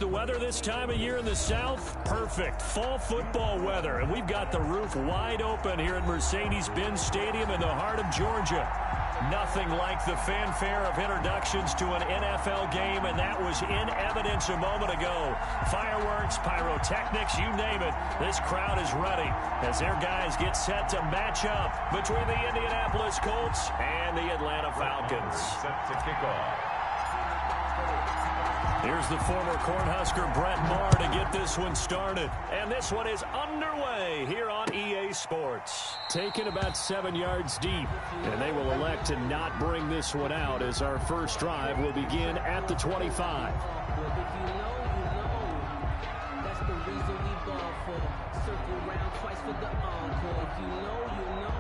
the weather this time of year in the South? Perfect. Fall football weather. And we've got the roof wide open here at Mercedes-Benz Stadium in the heart of Georgia. Nothing like the fanfare of introductions to an NFL game, and that was in evidence a moment ago. Fireworks, pyrotechnics, you name it. This crowd is ready as their guys get set to match up between the Indianapolis Colts and the Atlanta Falcons. Set to kick off. Here's the former Cornhusker Brett Maher to get this one started. And this one is underway here on EA Sports. Taken about 7 yards deep. And they will elect to not bring this one out as our first drive will begin at the 25. That's the reason we ball for. Circle round twice for the encore. If you know, you know.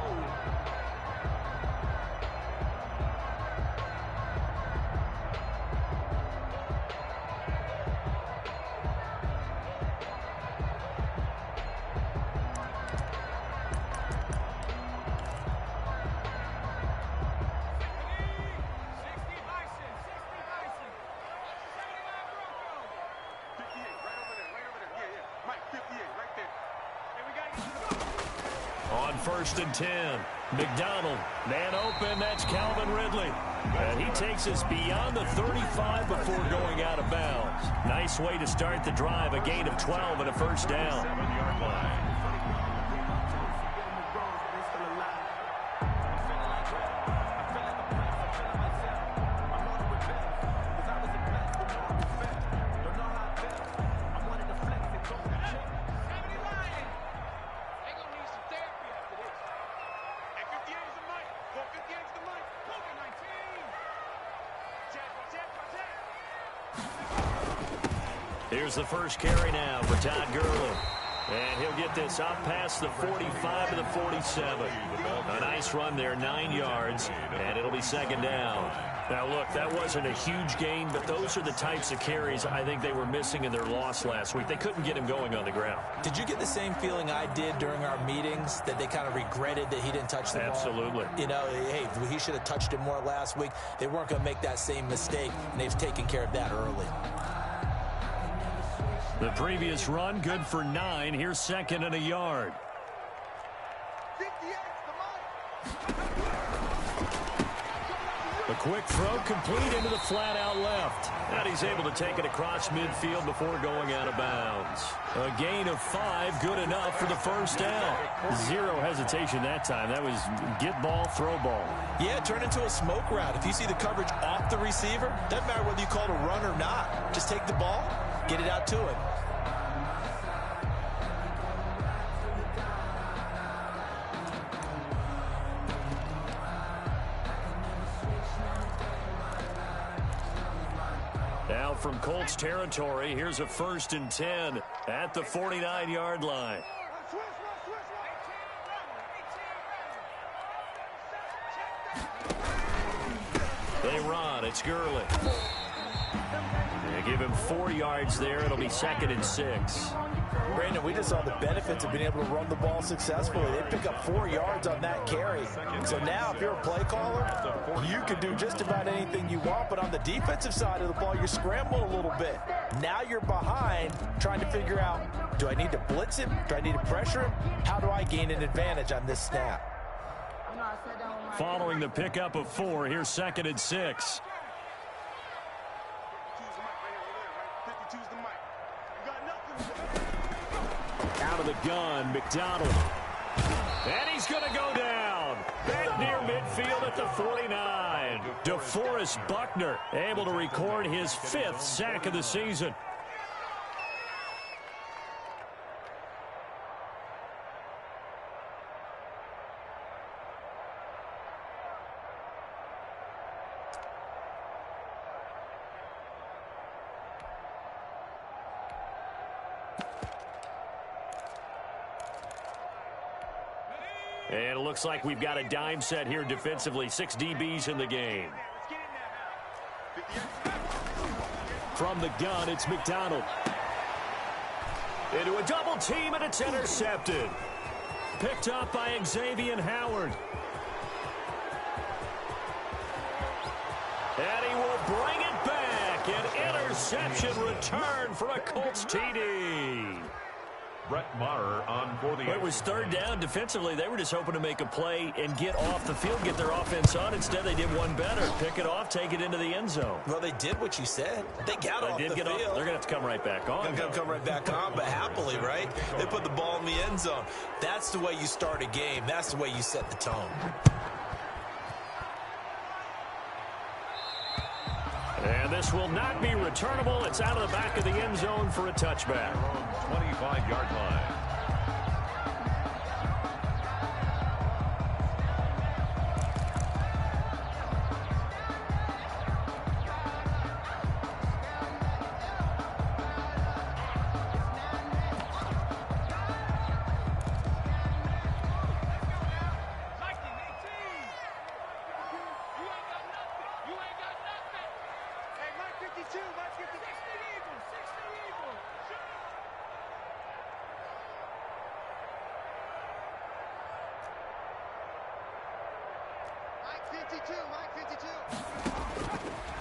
On 1st and 10, McDonald, man open, that's Calvin Ridley. And he takes us beyond the 35 before going out of bounds. Nice way to start the drive, a gain of 12 and a first down. 7-yard line. Here's the first carry now for Todd Gurley. And he'll get this up past the 45 to the 47. A nice run there, 9 yards, and it'll be second down. Now, look, that wasn't a huge gain, but those are the types of carries I think they were missing in their loss last week. They couldn't get him going on the ground. Did you get the same feeling I did during our meetings, that they kind of regretted that he didn't touch the ball? Absolutely. You know, hey, he should have touched it more last week. They weren't going to make that same mistake, and they've taken care of that early. The previous run, good for 9. Here's second and a yard. A quick throw complete into the flat out left. And he's able to take it across midfield before going out of bounds. A gain of 5, good enough for the first down. Zero hesitation that time. That was get ball, throw ball. Yeah, it turned into a smoke route. If you see the coverage off the receiver, doesn't matter whether you call it a run or not. Just take the ball, get it out to him. Now from Colts territory, here's a 1st and 10 at the 49-yard line. They run. It's Gurley. They give him 4 yards there. It'll be 2nd and 6. Brandon, we just saw the benefits of being able to run the ball successfully. They pick up 4 yards on that carry. So now if you're a play caller, you can do just about anything you want. But on the defensive side of the ball, you're scrambling a little bit. Now you're behind trying to figure out, do I need to blitz him? Do I need to pressure him? How do I gain an advantage on this snap? Following the pickup of 4, here's 2nd and 6. Out of the gun, McDonald. And he's going to go down. Back near midfield at the 49. DeForest Buckner able to record his 5th sack of the season. And it looks like we've got a dime set here defensively. 6 DBs in the game. From the gun, it's McDonald. Into a double team, and it's intercepted. Picked up by Xavier Howard. And he will bring it back and interception return for a Colts TD. Brett Maher on for the... It was third down. Defensively, they were just hoping to make a play and get off the field, get their offense on. Instead, they did one better. Pick it off, take it into the end zone. Well, they did what you said. They got off the field. They're going to have to come right back on. They're going to come right back on, but happily, right? They put the ball in the end zone. That's the way you start a game. That's the way you set the tone. And this will not be returnable. It's out of the back of the end zone for a touchback. 25-yard line.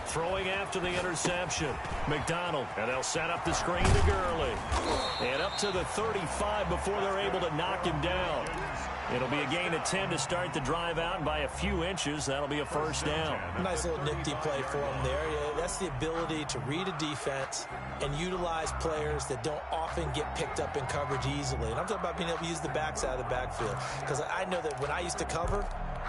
Throwing after the interception. McDonald, and they'll set up the screen to Gurley. And up to the 35 before they're able to knock him down. It'll be a gain of 10 to start the drive out, and by a few inches, that'll be a first down. Nice little nifty play for him there. Yeah, that's the ability to read a defense and utilize players that don't often get picked up in coverage easily. And I'm talking about being able to use the backside of the backfield. Because I know that when I used to cover,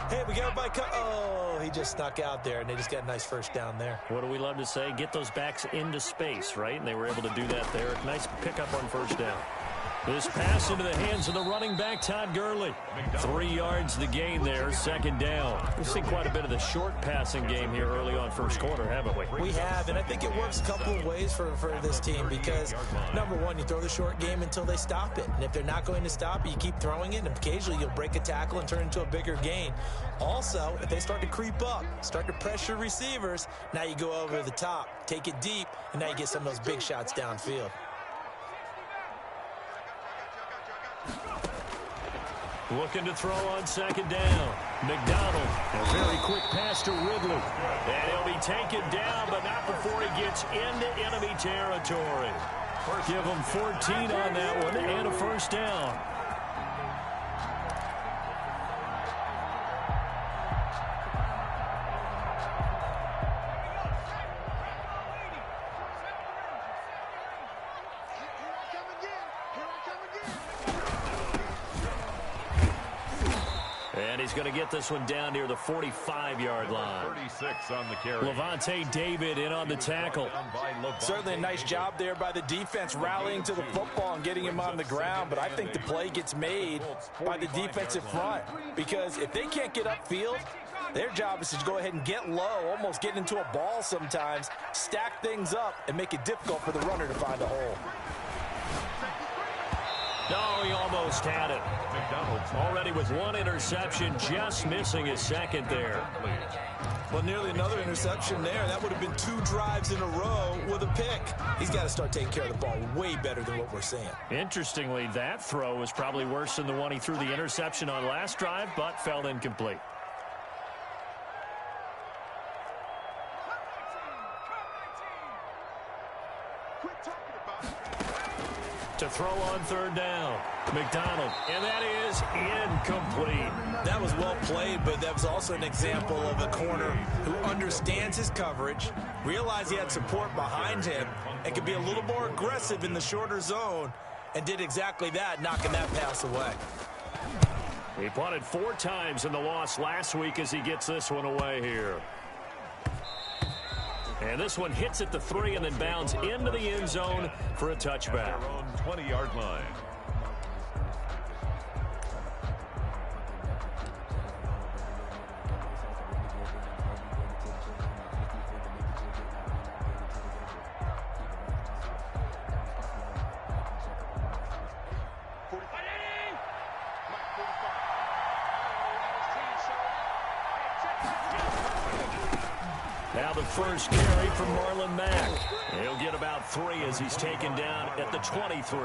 hey, we got everybody oh, he just snuck out there, and they just got a nice first down there. What do we love to say? Get those backs into space, right? And they were able to do that there. Nice pickup on first down. This pass into the hands of the running back, Todd Gurley. 3 yards the gain there, second down. We've seen quite a bit of the short passing game here early on first quarter, haven't we? We have, and I think it works a couple of ways for this team because, number one, you throw the short game until they stop it. And if they're not going to stop it, you keep throwing it, and occasionally you'll break a tackle and turn it into a bigger gain. Also, if they start to creep up, start to pressure receivers, now you go over the top, take it deep, and now you get some of those big shots downfield. Looking to throw on second down. McDonald, a very quick pass to Ridley. And he'll be taken down, but not before he gets into enemy territory. Give him 14 on that one and a first down. And he's going to get this one down near the 45-yard line. 36 on the carry. Levante David in on the tackle. Certainly a nice job there by the defense rallying to the football and getting him on the ground, but I think the play gets made by the defensive front because if they can't get upfield, their job is to go ahead and get low, almost get into a ball sometimes, stack things up, and make it difficult for the runner to find a hole. No, he almost had it. McDonald's already with one interception, just missing his second there. Well, nearly another interception there. That would have been 2 drives in a row with a pick. He's got to start taking care of the ball way better than what we're seeing. Interestingly, that throw was probably worse than the one he threw the interception on last drive, but fell incomplete. To throw on third down, McDonald, and that is incomplete. That was well played, but that was also an example of a corner who understands his coverage, realized he had support behind him, and could be a little more aggressive in the shorter zone, and did exactly that, knocking that pass away. He punted 4 times in the loss last week as he gets this one away here. And this one hits at the 3 and then bounds into the end zone for a touchback. 20-yard line. Now the first carry from Marlon Mack. He'll get about 3 as he's taken down at the 23.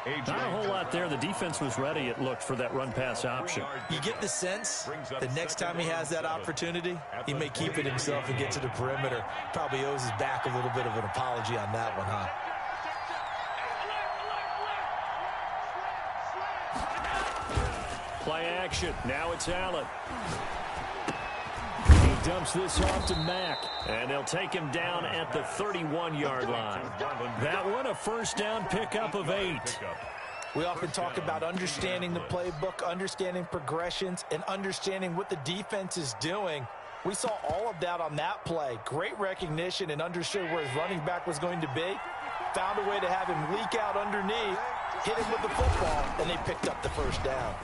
Not a whole lot there. The defense was ready, it looked, for that run-pass option. You get the sense the next time he has that opportunity, he may keep it himself and get to the perimeter. Probably owes his back a little bit of an apology on that one, huh? Play action. Now it's Allen. He dumps this off to Mack. And they'll take him down at the 31-yard line. That one, a first down pickup of 8. We often talk about understanding the playbook, understanding progressions, and understanding what the defense is doing. We saw all of that on that play. Great recognition and understood where his running back was going to be. Found a way to have him leak out underneath, hit him with the football, and they picked up the first down.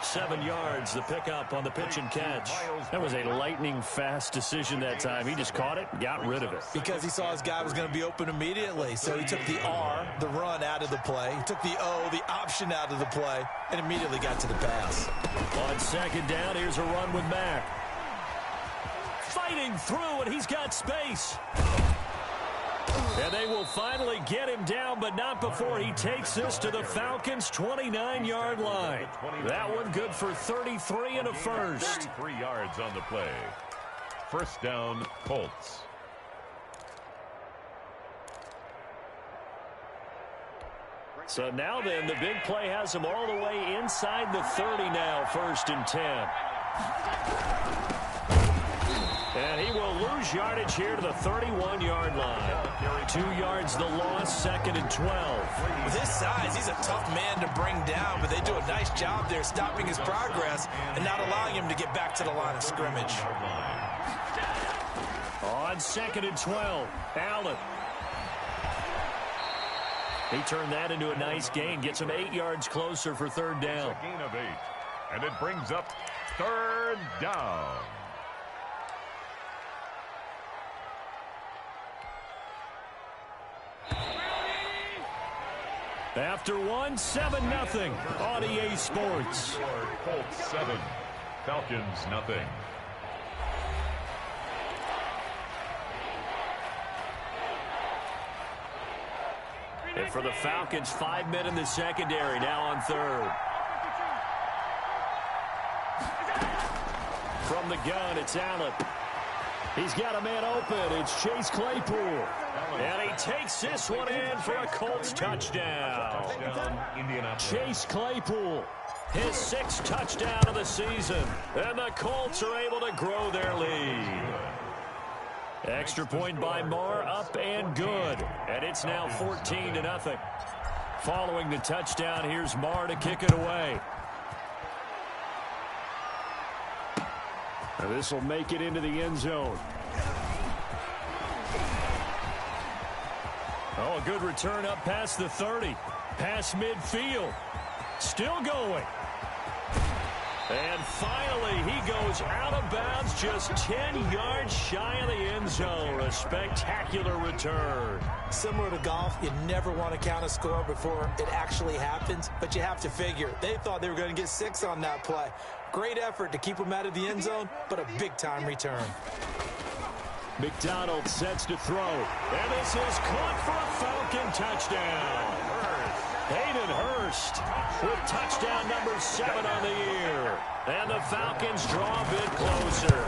7 yards, the pickup on the pitch and catch. That was a lightning-fast decision that time. He just caught it, got rid of it. Because he saw his guy was going to be open immediately. So he took the R, the run, out of the play. He took the O, the option, out of the play, and immediately got to the pass. On second down, here's a run with Mack. Fighting through, and he's got space. And they will finally get him down, but not before he takes this to the Falcons' 29-yard line. That one good for 33 and a first. 33 yards on the play. First down, Colts. So now then, the big play has him all the way inside the 30 now, 1st and 10. And he will lose yardage here to the 31-yard line. 2 yards the loss, 2nd and 12. With his size, he's a tough man to bring down, but they do a nice job there stopping his progress and not allowing him to get back to the line of scrimmage. On 2nd and 12, Allen. He turned that into a nice gain, gets him 8 yards closer for 3rd down. A gain of 8, and it brings up 3rd down. After one, 7-0 on EA Sports. Colts 7, Falcons nothing. And for the Falcons, 5 men in the secondary, now on 3rd. From the gun, it's Allen. He's got a man open. It's Chase Claypool. And he takes this one in for a Colts touchdown. Chase Claypool, his 6th touchdown of the season. And the Colts are able to grow their lead. Extra point by Marr, up and good. And it's now 14-0. Following the touchdown, here's Marr to kick it away. And this will make it into the end zone. Oh, a good return up past the 30. Past midfield. Still going. And finally, he goes out of bounds just 10 yards shy of the end zone. A spectacular return. Similar to golf, you never want to count a score before it actually happens, but you have to figure. They thought they were going to get 6 on that play. Great effort to keep him out of the end zone, but a big-time return. McDonald sets to throw. And this is caught for a Falcon touchdown. Hayden Hurst with touchdown number 7 on the year. And the Falcons draw a bit closer.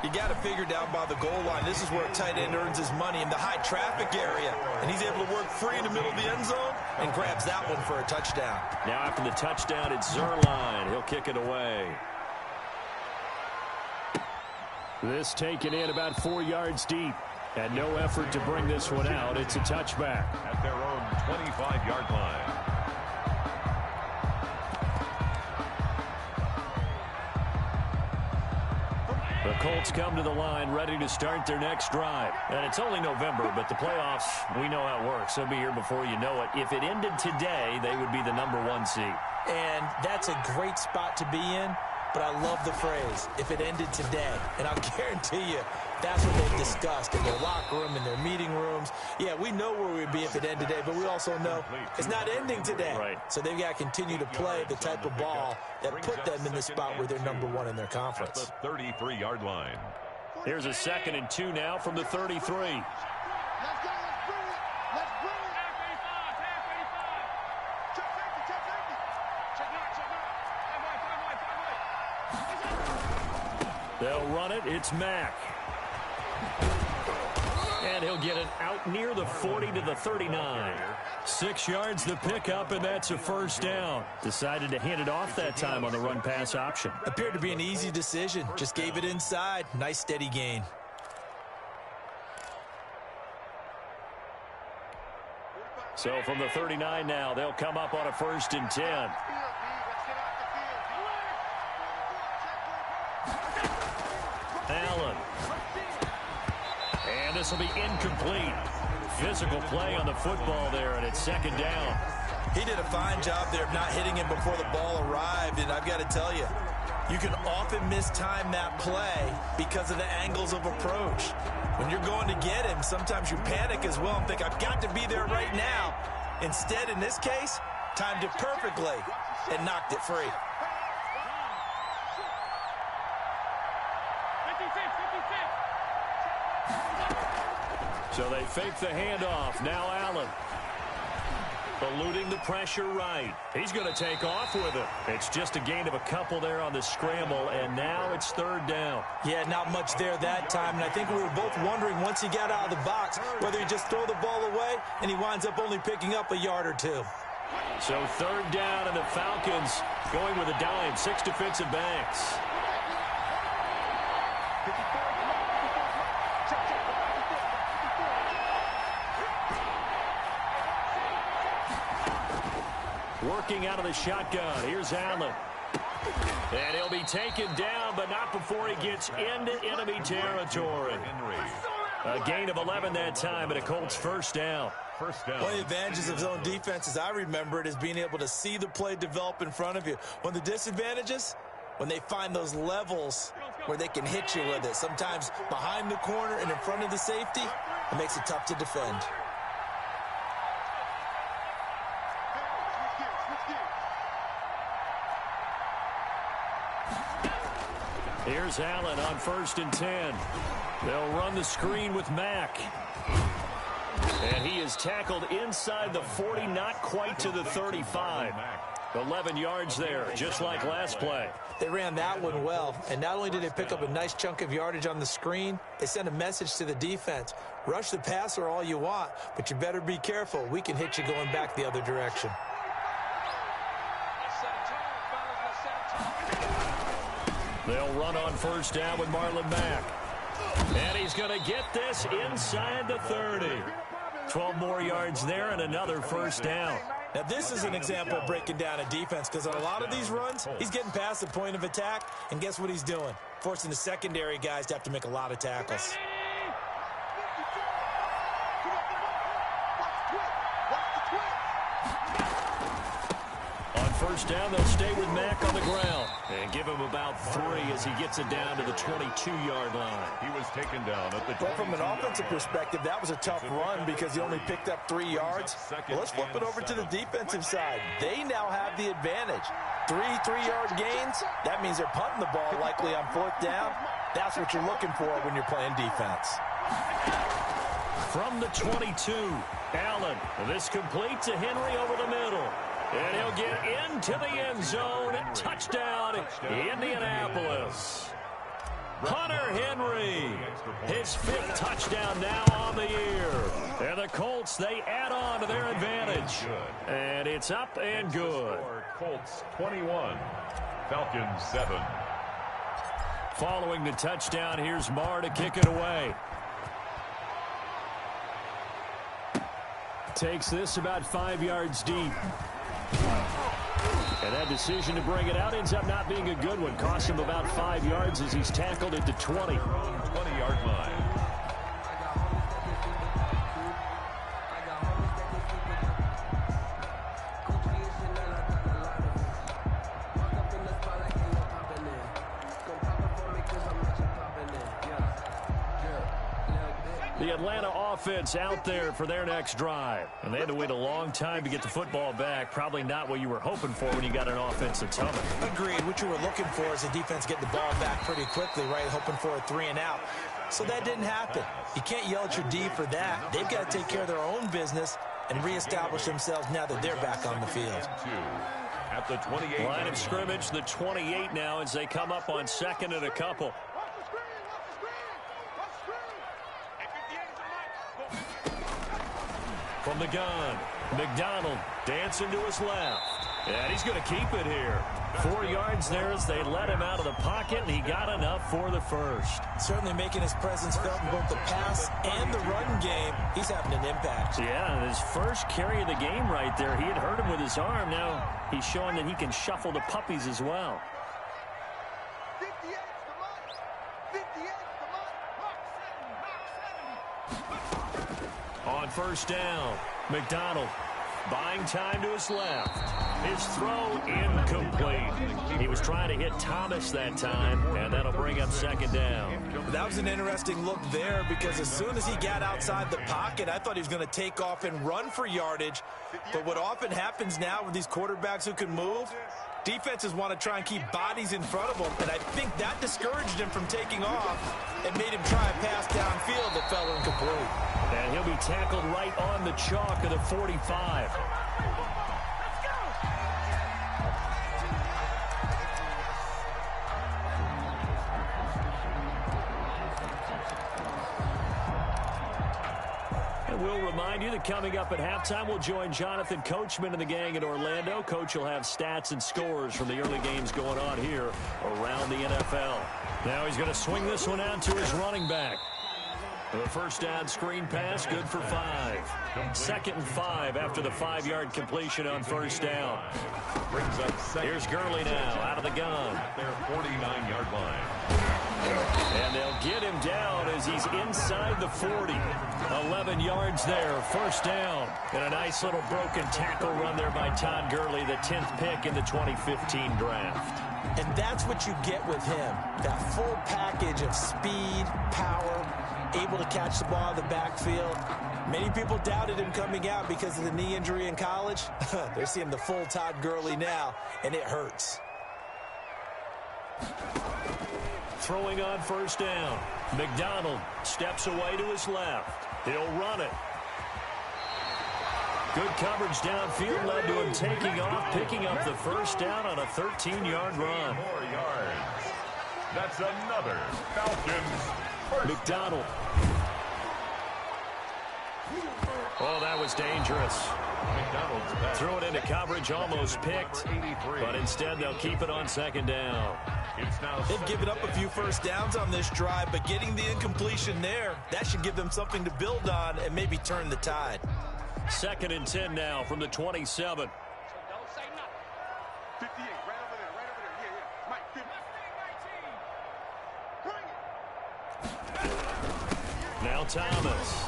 You got to figure down by the goal line. This is where a tight end earns his money in the high traffic area. And he's able to work free in the middle of the end zone and grabs that one for a touchdown. Now after the touchdown, it's Zerline. He'll kick it away. This taken in about 4 yards deep. And no effort to bring this one out. It's a touchback. At their own 25-yard line. The Colts come to the line ready to start their next drive. And it's only November, but the playoffs, we know how it works. They'll be here before you know it. If it ended today, they would be the number 1 seed. And that's a great spot to be in. But I love the phrase, if it ended today. And I'll guarantee you, that's what they've discussed in their locker room, in their meeting rooms. Yeah, we know where we'd be if it ended today, but we also know it's not ending today. Right. So they've got to continue to play the type of ball that put them in the spot where they're number 1 in their conference. At the 33-yard line. Here's a 2nd and 2 now from the 33. They'll run it. It's Mack. And he'll get it out near the 40 to the 39. 6 yards the pickup, and that's a first down. Decided to hand it off that time on the run-pass option. Appeared to be an easy decision. Just gave it inside. Nice steady gain. So from the 39 now, they'll come up on a 1st and 10. Allen. And this will be incomplete. Physical play on the football there, and it's 2nd down. He did a fine job there of not hitting him before the ball arrived, and I've got to tell you, you can often mistime that play because of the angles of approach. When you're going to get him, sometimes you panic as well and think, I've got to be there right now. Instead, in this case, timed it perfectly and knocked it free. So they fake the handoff. Now Allen. Eluding the pressure right. He's going to take off with it. It's just a gain of a couple there on the scramble, and now it's 3rd down. Yeah, not much there that time, and I think we were both wondering once he got out of the box whether he just throw the ball away, and he winds up only picking up a yard or 2. So 3rd down, and the Falcons going with a dime. 6 defensive backs. Working out of the shotgun. Here's Allen. And he'll be taken down, but not before he gets into enemy territory. A gain of 11 that time, and a Colts 1st down. One of the advantages of zone defense, as I remember it, is being able to see the play develop in front of you. One of the disadvantages, when they find those levels where they can hit you with it. Sometimes behind the corner and in front of the safety, it makes it tough to defend. Here's Allen on 1st and 10. They'll run the screen with Mack. And he is tackled inside the 40, not quite to the 35. 11 yards there, just like last play. They ran that one well, and not only did they pick up a nice chunk of yardage on the screen, they sent a message to the defense. Rush the passer all you want, but you better be careful. We can hit you going back the other direction. They'll run on 1st down with Marlon Mack. And he's going to get this inside the 30. 12 more yards there and another 1st down. Now, this is an example of breaking down a defense, because on a lot of these runs, he's getting past the point of attack, and guess what he's doing? Forcing the secondary guys to have to make a lot of tackles. On 1st down, they'll stay with Mack on the ground and give him about 3 as he gets it down to the 22-yard line. He was taken down at the 22. Well, from an offensive perspective, that was a tough run because he only picked up 3 yards. Well, let's flip it over to the defensive side. They now have the advantage. 3 3-yard gains, that means they're punting the ball likely on 4th down. That's what you're looking for when you're playing defense. From the 22, Allen. This complete to Henry over the middle. And he'll get into the end zone. Touchdown, Indianapolis. Hunter Henry, his 5th touchdown now on the year. And the Colts, they add on to their advantage. And it's up and good. Colts 21, Falcons 7. Following the touchdown, here's Marr to kick it away. Takes this about 5 yards deep. And that decision to bring it out ends up not being a good one. Costs him about 5 yards as he's tackled at the 20. 20-yard line. The Atlanta offense out there for their next drive. And they had to wait a long time to get the football back. Probably not what you were hoping for when you got an offense that's humming. Agreed. What you were looking for is the defense getting the ball back pretty quickly, right? Hoping for a 3 and out. So that didn't happen. You can't yell at your D for that. They've got to take care of their own business and reestablish themselves now that they're back on the field. At the 28. Line of scrimmage, the 28 now as they come up on second and a couple. From the gun, McDonald dancing to his left. And he's going to keep it here. 4 yards there as they let him out of the pocket, and he got enough for the first. Certainly making his presence felt in both the pass and the run game. He's having an impact. Yeah, his first carry of the game right there. He had hurt him with his arm. Now he's showing that he can shuffle the puppies as well. On first down, McDonald buying time to his left. His throw incomplete. He was trying to hit Thomas that time, and that'll bring up second down. That was an interesting look there because as soon as he got outside the pocket, I thought he was going to take off and run for yardage. But what often happens now with these quarterbacks who can move, defenses want to try and keep bodies in front of them, and I think that discouraged him from taking off and made him try a pass downfield that fell incomplete. And he'll be tackled right on the chalk of the 45. And we'll remind you that coming up at halftime, we'll join Jonathan Coachman and the gang in Orlando. Coach will have stats and scores from the early games going on here around the NFL. Now he's going to swing this one out to his running back. The first down screen pass, good for 5. 2nd and 5 after the 5-yard completion on first down. Brings up second. Here's Gurley now out of the gun. At their 49-yard line. And they'll get him down as he's inside the 40. 11 yards there, first down. And a nice little broken tackle run there by Todd Gurley, the 10th pick in the 2015 draft. And that's what you get with him, that full package of speed, power, able to catch the ball in the backfield. Many people doubted him coming out because of the knee injury in college. They're seeing the full Todd Gurley now, and it hurts. Throwing on first down. McDonald steps away to his left. He'll run it. Good coverage downfield led to him taking off, picking up the first down on a 13-yard run. 4 yards. That's another Falcons. McDonald. Oh, that was dangerous. Threw it into coverage, almost picked, but instead they'll keep it on second down. They've given up a few first downs on this drive, but getting the incompletion there, that should give them something to build on and maybe turn the tide. 2nd and 10 now from the 27. Now Thomas.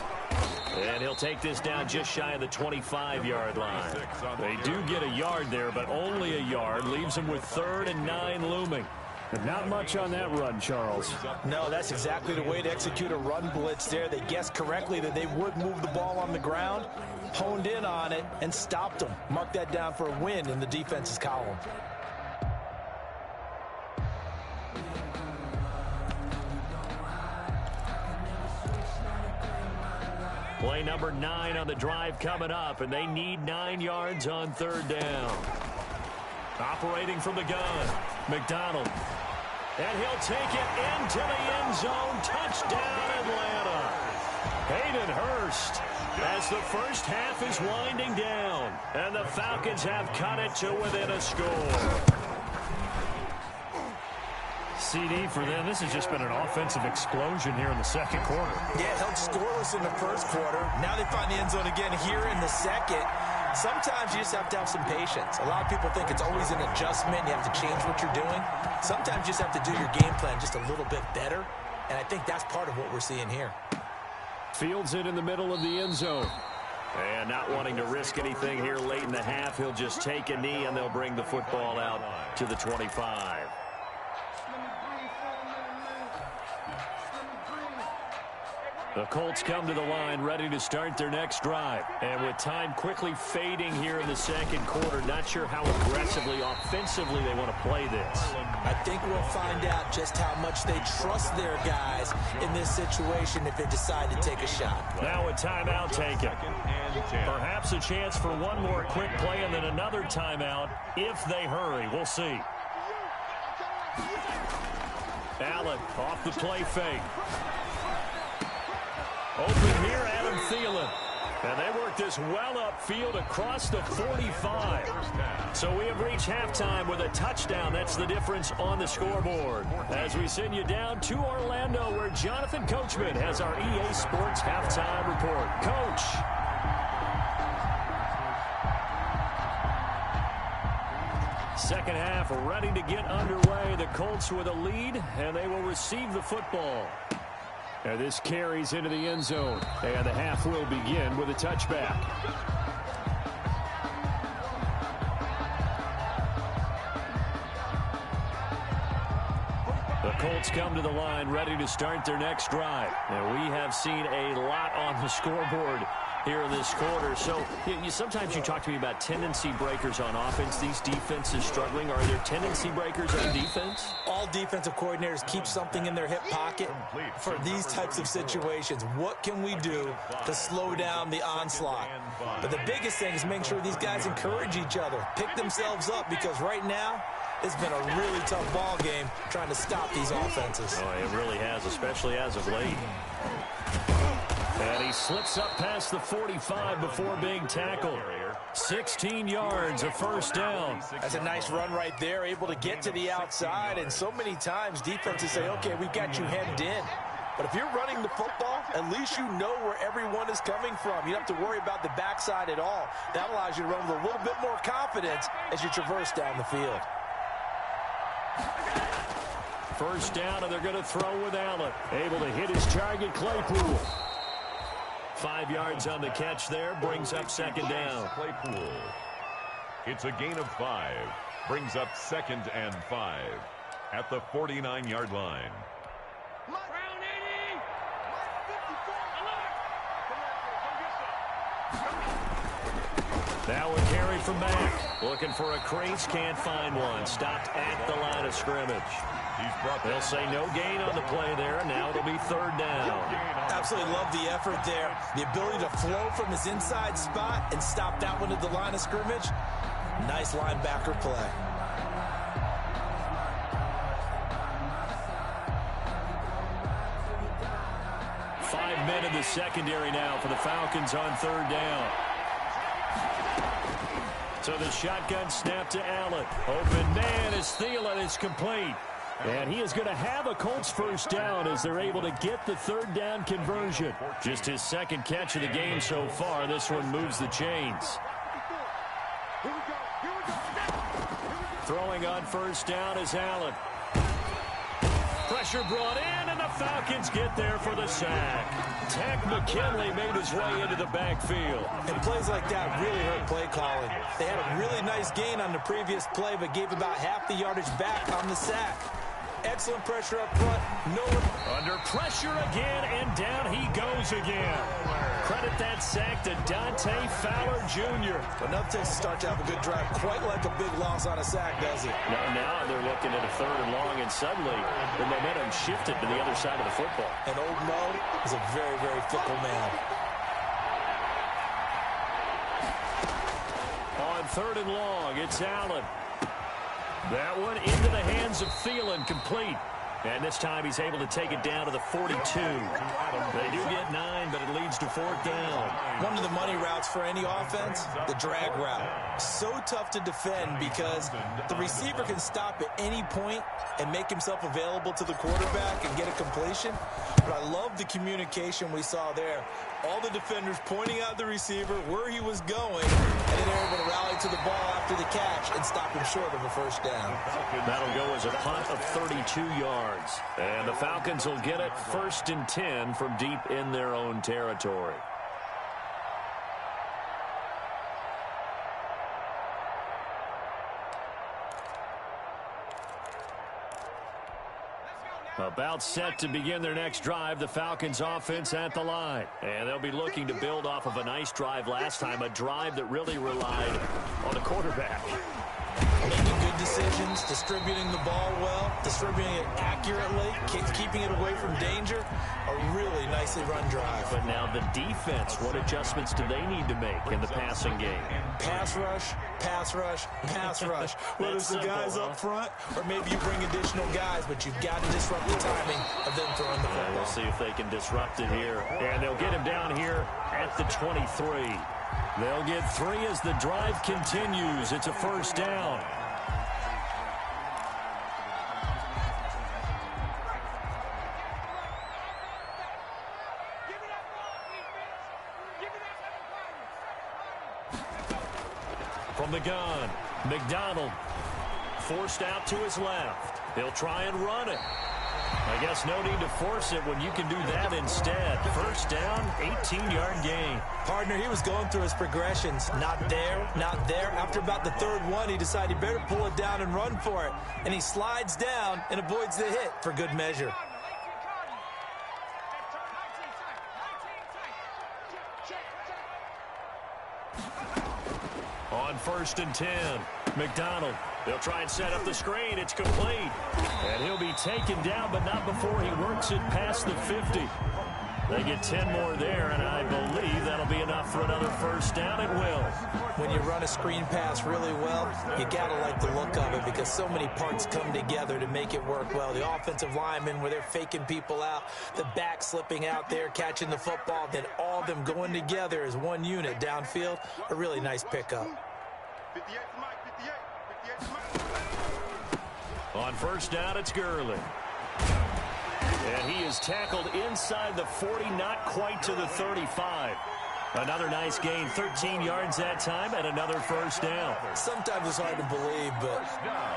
And he'll take this down just shy of the 25-yard line. They do get a yard there, but only a yard. Leaves them with 3rd and 9 looming. And not much on that run, Charles. No, that's exactly the way to execute a run blitz there. They guessed correctly that they would move the ball on the ground, honed in on it, and stopped them. Mark that down for a win in the defense's column. Play number 9 on the drive coming up, and they need 9 yards on 3rd down. Operating from the gun, McDonald. And he'll take it into the end zone. Touchdown, Atlanta. Hayden Hurst as the first half is winding down. And the Falcons have cut it to within a score. CD for them. This has just been an offensive explosion here in the second quarter. Yeah, held scoreless in the first quarter. Now they find the end zone again here in the second. Sometimes you just have to have some patience. A lot of people think it's always an adjustment. You have to change what you're doing. Sometimes you just have to do your game plan just a little bit better. And I think that's part of what we're seeing here. Fields it in the middle of the end zone. And not wanting to risk anything here late in the half, he'll just take a knee and they'll bring the football out to the 25. The Colts come to the line ready to start their next drive. And with time quickly fading here in the second quarter, not sure how aggressively, offensively they want to play this. I think we'll find out just how much they trust their guys in this situation if they decide to take a shot. Now a timeout taken. Perhaps a chance for one more quick play and then another timeout if they hurry. We'll see. Allen off the play fake. Open here, Adam Thielen. And they work this well upfield across the 45. So we have reached halftime with a touchdown. That's the difference on the scoreboard. As we send you down to Orlando, where Jonathan Coachman has our EA Sports halftime report. Coach. Second half ready to get underway. The Colts with a lead, and they will receive the football. And this carries into the end zone. And the half will begin with a touchback. The Colts come to the line ready to start their next drive. And we have seen a lot on the scoreboard here in this quarter. So sometimes you talk to me about tendency breakers on offense. These defenses struggling. Are there tendency breakers on defense? All defensive coordinators keep something in their hip pocket for these types of situations. What can we do to slow down the onslaught? But the biggest thing is make sure these guys encourage each other, pick themselves up, because right now it's been a really tough ball game trying to stop these offenses. Oh, it really has, especially as of late. And he slips up past the 45 before being tackled. 16 yards, a first down. That's a nice run right there, able to get to the outside. And so many times defenses say, okay, we've got you hemmed in. But if you're running the football, at least you know where everyone is coming from. You don't have to worry about the backside at all. That allows you to run with a little bit more confidence as you traverse down the field. First down, and they're going to throw with Allen. Able to hit his target, Claypool. 5 yards on the catch there, brings up second down. Claypool. It's a gain of 5. Brings up 2nd and 5 at the 49-yard line. Now a carry from back. Looking for a crease, can't find one. Stopped at the line of scrimmage. They'll say no gain on the play there, and now it'll be third down. Absolutely love the effort there. The ability to flow from his inside spot and stop that one at the line of scrimmage. Nice linebacker play. Five men in the secondary now for the Falcons on third down. So the shotgun snap to Allen. Open man is Thielen. It's complete. And he is going to have a Colts first down as they're able to get the third down conversion. Just his second catch of the game so far. This one moves the chains. Throwing on first down is Allen. Pressure brought in, and the Falcons get there for the sack. Tech McKinley made his way into the backfield. And plays like that really hurt play calling. They had a really nice gain on the previous play, but gave about half the yardage back on the sack. Excellent pressure up front. Under pressure again, and down he goes again. Credit that sack to Dante Fowler Jr. Enough takes to start to have a good drive. Quite like a big loss on a sack, does it? Now they're looking at a third and long, and suddenly the momentum shifted to the other side of the football. And old Mo is a very, very fickle man. On third and long, it's Allen. That one into the hands of Thielen, complete. And this time he's able to take it down to the 42. They do get 9, but it leads to fourth down. One of the money routes for any offense, the drag route. So tough to defend because the receiver can stop at any point and make himself available to the quarterback and get a completion. But I love the communication we saw there. All the defenders pointing out the receiver, where he was going, and then they're able to rally to the ball after the catch and stop him short of a first down. That'll go as a punt of 32 yards. And the Falcons will get it 1st and 10 from deep in their own territory. About set to begin their next drive, the Falcons offense at the line. And they'll be looking to build off of a nice drive last time, a drive that really relied on the quarterback. Making good decisions, distributing the ball well, distributing it accurately, keeping it away from danger. A really nicely run drive. But now the defense, what adjustments do they need to make in the passing game? Pass rush, pass rush, pass rush. Whether it's the guys up front or maybe you bring additional guys, but you've got to disrupt the timing of them throwing the football. We'll see if they can disrupt it here. And they'll get him down here at the 23. They'll get 3 as the drive continues. It's a first down. From the gun, McDonald forced out to his left. He'll try and run it. I guess no need to force it when you can do that instead. First down, 18-yard gain. Partner, he was going through his progressions. Not there, not there. After about the third one, he decided he better pull it down and run for it. And he slides down and avoids the hit for good measure. On 1st and 10, McDonald. They'll try and set up the screen. It's complete. And he'll be taken down, but not before he works it past the 50. They get 10 more there, and I believe that'll be enough for another first down. It will. When you run a screen pass really well, you got to like the look of it because so many parts come together to make it work well. The offensive linemen, where they're faking people out, the back slipping out there, catching the football, then all of them going together as one unit downfield. A really nice pickup. On first down, it's Gurley. And he is tackled inside the 40, not quite to the 35. Another nice gain, 13 yards that time, and another first down. Sometimes it's hard to believe, but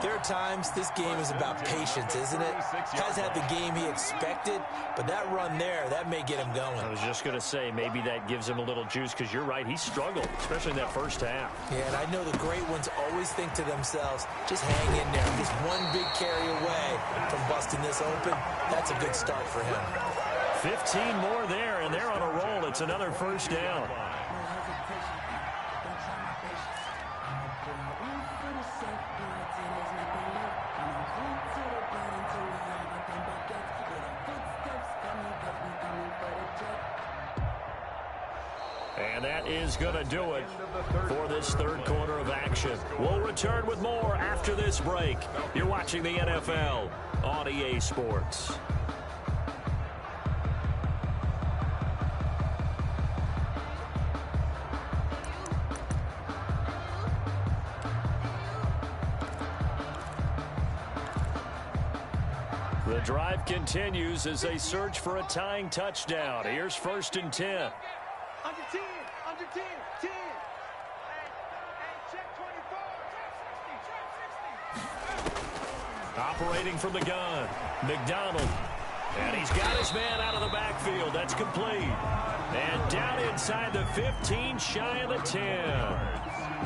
there are times this game is about patience, isn't it? Has had the game he expected, but that run there, that may get him going. I was just going to say, maybe that gives him a little juice, because you're right, he struggled, especially in that first half. Yeah, and I know the great ones always think to themselves, just hang in there. Just one big carry away from busting this open. That's a good start for him. 15 more there, and they're on a roll. It's another first down. And that is going to do it for this third quarter of action. We'll return with more after this break. You're watching the NFL on EA Sports. The drive continues as they search for a tying touchdown. Here's 1st and 10. Under 10, 10. Check 24, Operating from the gun, McDonald. And he's got his man out of the backfield. That's complete. And down inside the 15, shy of the 10.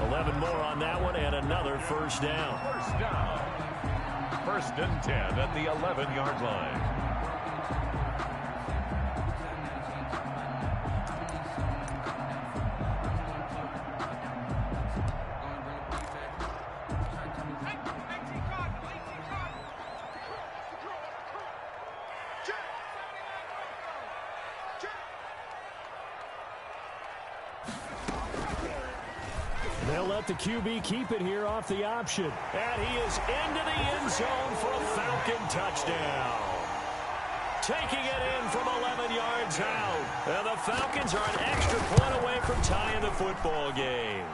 11 more on that one, and another first down. First down. 1st and 10 at the 11-yard line. They'll let the QB keep it here off the option. And he is into the end zone for a Falcon touchdown. Taking it in from 11 yards out. And the Falcons are an extra point away from tying the football game.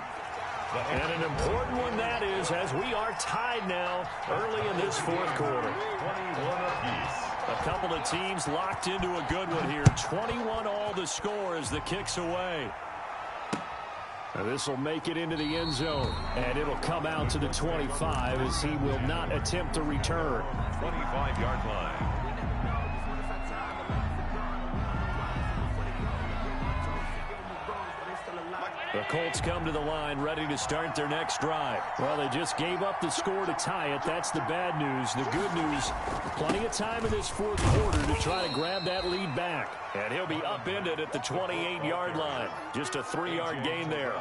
And an important one that is, as we are tied now early in this fourth quarter. 21 apiece. A couple of teams locked into a good one here. 21 all the score as the kick's away. This will make it into the end zone, and it'll come out to the 25 as he will not attempt to return. 25-yard line. The Colts come to the line ready to start their next drive. Well, they just gave up the score to tie it. That's the bad news. The good news, plenty of time in this fourth quarter to try to grab that lead back. And he'll be upended at the 28-yard line. Just a 3-yard gain there.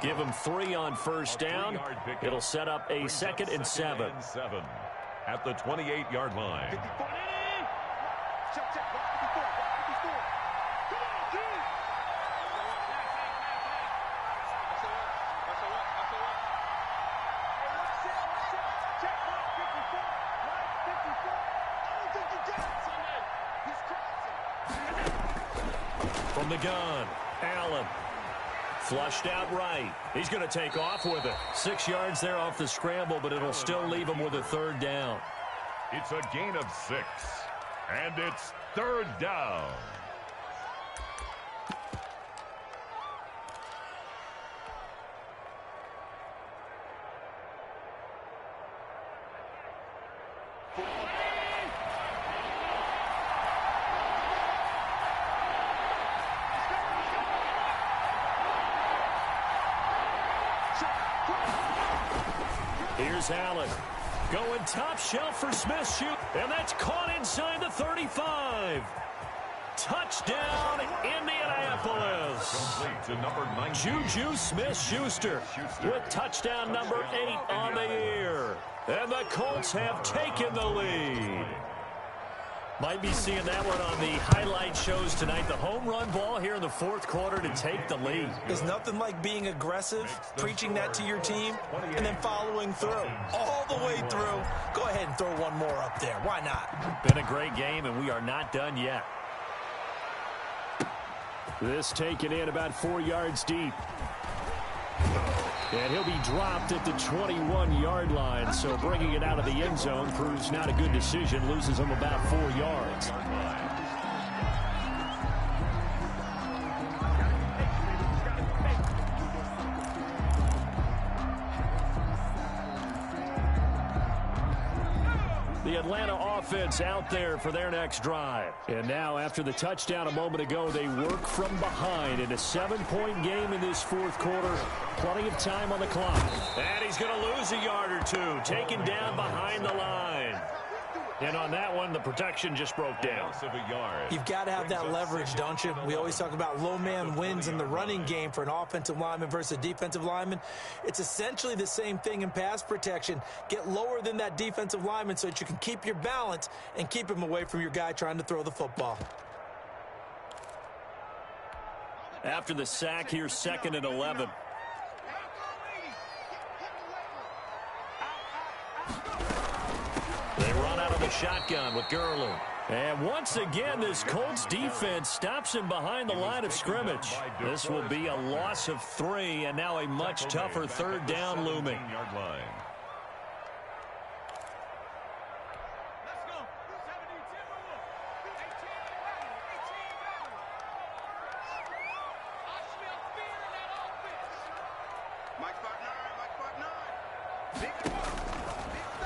Give him 3 on first down. It'll set up a 2nd and 7. At the 28-yard line. From the gun, Allen. Flushed out right. He's going to take off with it. 6 yards there off the scramble, but it'll still leave him with a 3rd down. It's a gain of 6, and it's 3rd down. Here's Allen. Going top shelf for Smith. Shoot. And that's caught inside the 35. Touchdown, Indianapolis. Complete to number 9. Juju Smith-Schuster with touchdown number 8 on the year. And the Colts have taken the lead. Might be seeing that one on the highlight shows tonight. The home run ball here in the fourth quarter to take the lead. There's nothing like being aggressive, preaching that to your team, and then following through. All the way through. Go ahead and throw one more up there. Why not? Been a great game, and we are not done yet. This taken in about 4 yards deep. And he'll be dropped at the 21-yard line, so bringing it out of the end zone proves not a good decision, loses him about 4 yards. The Atlanta offense out there for their next drive. And now, after the touchdown a moment ago, they work from behind in a 7-point game in this fourth quarter. Plenty of time on the clock. And he's going to lose a yard or two, taken down behind the line. And on that one, the protection just broke down. You've got to have that leverage, don't you? We always talk about low man wins in the running game for an offensive lineman versus a defensive lineman. It's essentially the same thing in pass protection. Get lower than that defensive lineman so that you can keep your balance and keep him away from your guy trying to throw the football. After the sack, here's 2nd and 11. They run out of the shotgun with Gurley. And once again, this Colts defense stops him behind the line of scrimmage. This will be a loss of 3, and now a much tougher 3rd down looming.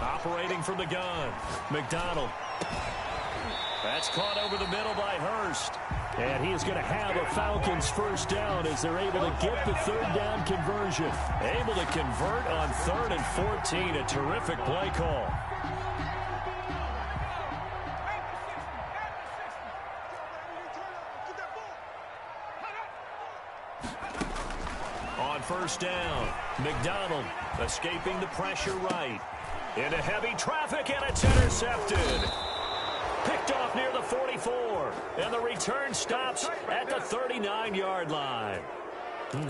Operating from the gun, McDonald. That's caught over the middle by Hurst. And he is going to have a Falcons first down as they're able to get the 3rd down conversion. Able to convert on 3rd and 14. A terrific play call. On first down, McDonald escaping the pressure right. Into heavy traffic, and it's intercepted. Picked off near the 44, and the return stops at the 39-yard line.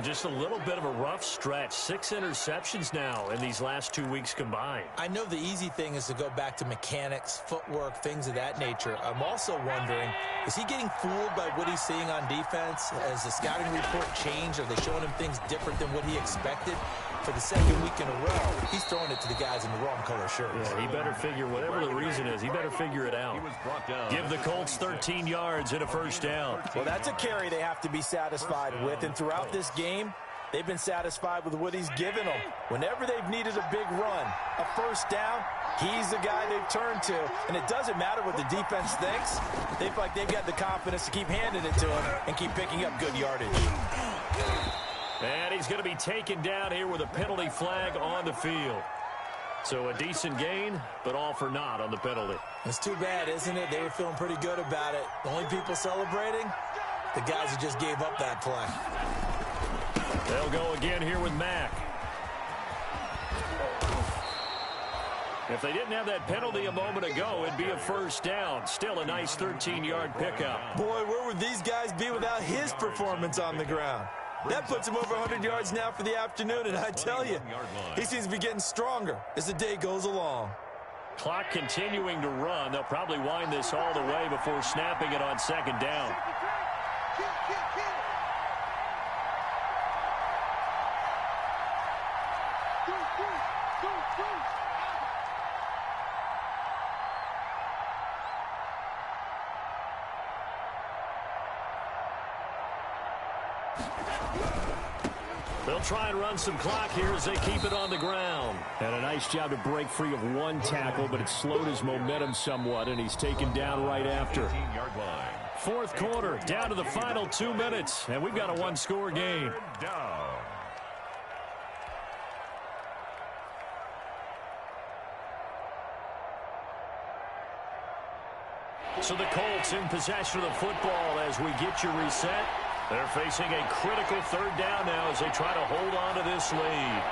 Just a little bit of a rough stretch. 6 interceptions now in these last 2 weeks combined. I know the easy thing is to go back to mechanics, footwork, things of that nature. I'm also wondering, is he getting fooled by what he's seeing on defense? Has the scouting report changed? Are they showing him things different than what he expected? For the 2nd week in a row, he's throwing it to the guys in the wrong color shirts. Yeah, he better figure, whatever the reason is, he better figure it out. Give the Colts 13 yards and a first down. Well, that's a carry they have to be satisfied with, and throughout this game, they've been satisfied with what he's given them. Whenever they've needed a big run, a first down, he's the guy they've turned to. And it doesn't matter what the defense thinks. They feel like they've got the confidence to keep handing it to him and keep picking up good yardage. And And he's going to be taken down here with a penalty flag on the field. So a decent gain, but all for naught on the penalty. It's too bad, isn't it? They were feeling pretty good about it. The only people celebrating, the guys who just gave up that play. They'll go again here with Mack. If they didn't have that penalty a moment ago, it'd be a first down. Still a nice 13-yard pickup. Boy, where would these guys be without his performance on the ground? That puts him over 100 yards now for the afternoon, and I tell you, he seems to be getting stronger as the day goes along. Clock continuing to run. They'll probably wind this all the way before snapping it on second down. They'll try and run some clock here as they keep it on the ground. And a nice job to break free of one tackle, but it slowed his momentum somewhat, and he's taken down right after. Fourth quarter, down to the final 2 minutes, and we've got a one-score game. So the Colts in possession of the football as we get you reset. They're facing a critical third down now as they try to hold on to this lead.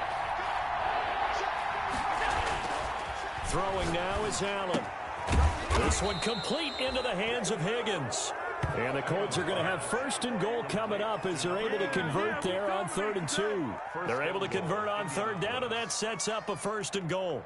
Throwing now is Allen. This one complete into the hands of Higgins. And the Colts are going to have first and goal coming up as they're able to convert there on 3rd and 2. They're able to convert on third down, and that sets up a first and goal.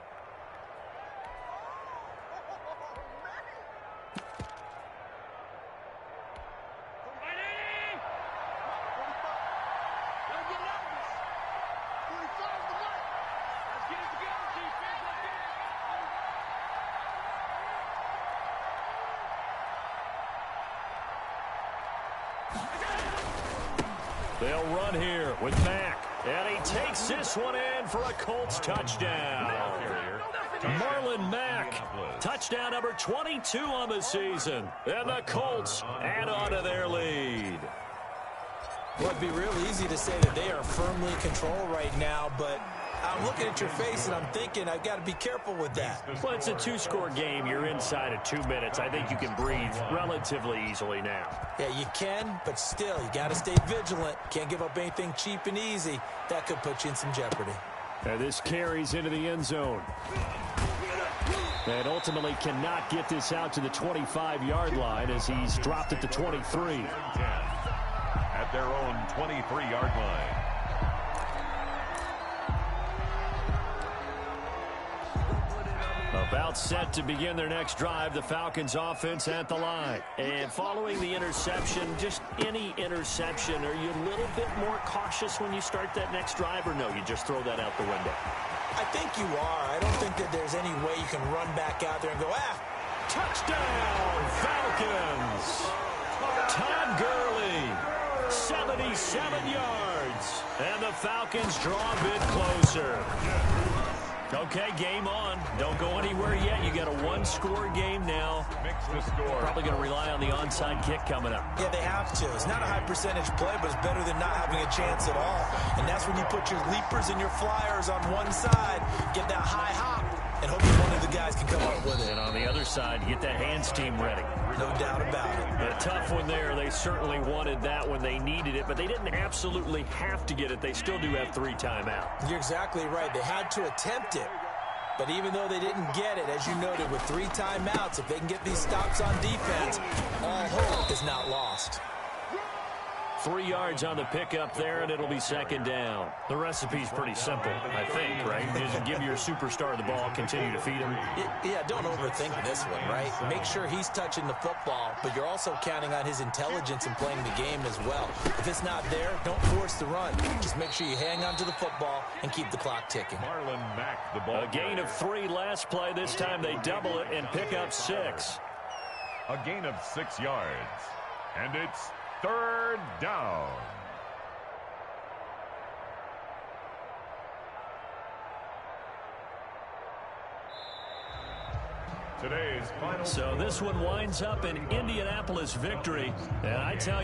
They'll run here with Mack. And he takes this one in for a Colts touchdown. Marlon Mack, touchdown number 22 on the season. And the Colts add on to their lead. Well, it'd be real easy to say that they are firmly in control right now, but I'm looking at your face and I'm thinking I've got to be careful with that. Well, it's a two-score game. You're inside of 2 minutes. I think you can breathe relatively easily now. Yeah, you can, but still, you got to stay vigilant. Can't give up anything cheap and easy. That could put you in some jeopardy. And this carries into the end zone. And ultimately cannot get this out to the 25-yard line as he's dropped at the 23. At their own 23-yard line. About set to begin their next drive, the Falcons offense at the line. And following the interception, just any interception, are you a little bit more cautious when you start that next drive, or no, you just throw that out the window? I think you are. I don't think that there's any way you can run back out there and go, touchdown, Falcons! Todd Gurley, 77 yards. And the Falcons draw a bit closer. Okay, game on. Don't go anywhere yet. You got a one-score game now. Mix the score. Probably going to rely on the onside kick coming up. Yeah, they have to. It's not a high-percentage play, but it's better than not having a chance at all. And that's when you put your leapers and your flyers on one side, get that high hop, and hope that one of the guys can come up with it. And on the other side, get that hands team ready. No doubt about it. A tough one there. They certainly wanted that when they needed it, but they didn't absolutely have to get it. They still do have 3 timeouts. You're exactly right. They had to attempt it. But even though they didn't get it, as you noted, with 3 timeouts, if they can get these stops on defense, all hope is not lost. 3 yards on the pickup there, and it'll be second down. The recipe's pretty simple, I think, right? Just give your superstar the ball, continue to feed him. Yeah, don't overthink this one, right? Make sure he's touching the football, but you're also counting on his intelligence in playing the game as well. If it's not there, don't force the run. Just make sure you hang on to the football and keep the clock ticking. Marlon Mack, the ball. A gain of 3 last play. This time they double it and pick up 6. A gain of 6 yards. And it's 3rd down. Today's final. So this one winds up an Indianapolis victory. And I tell you,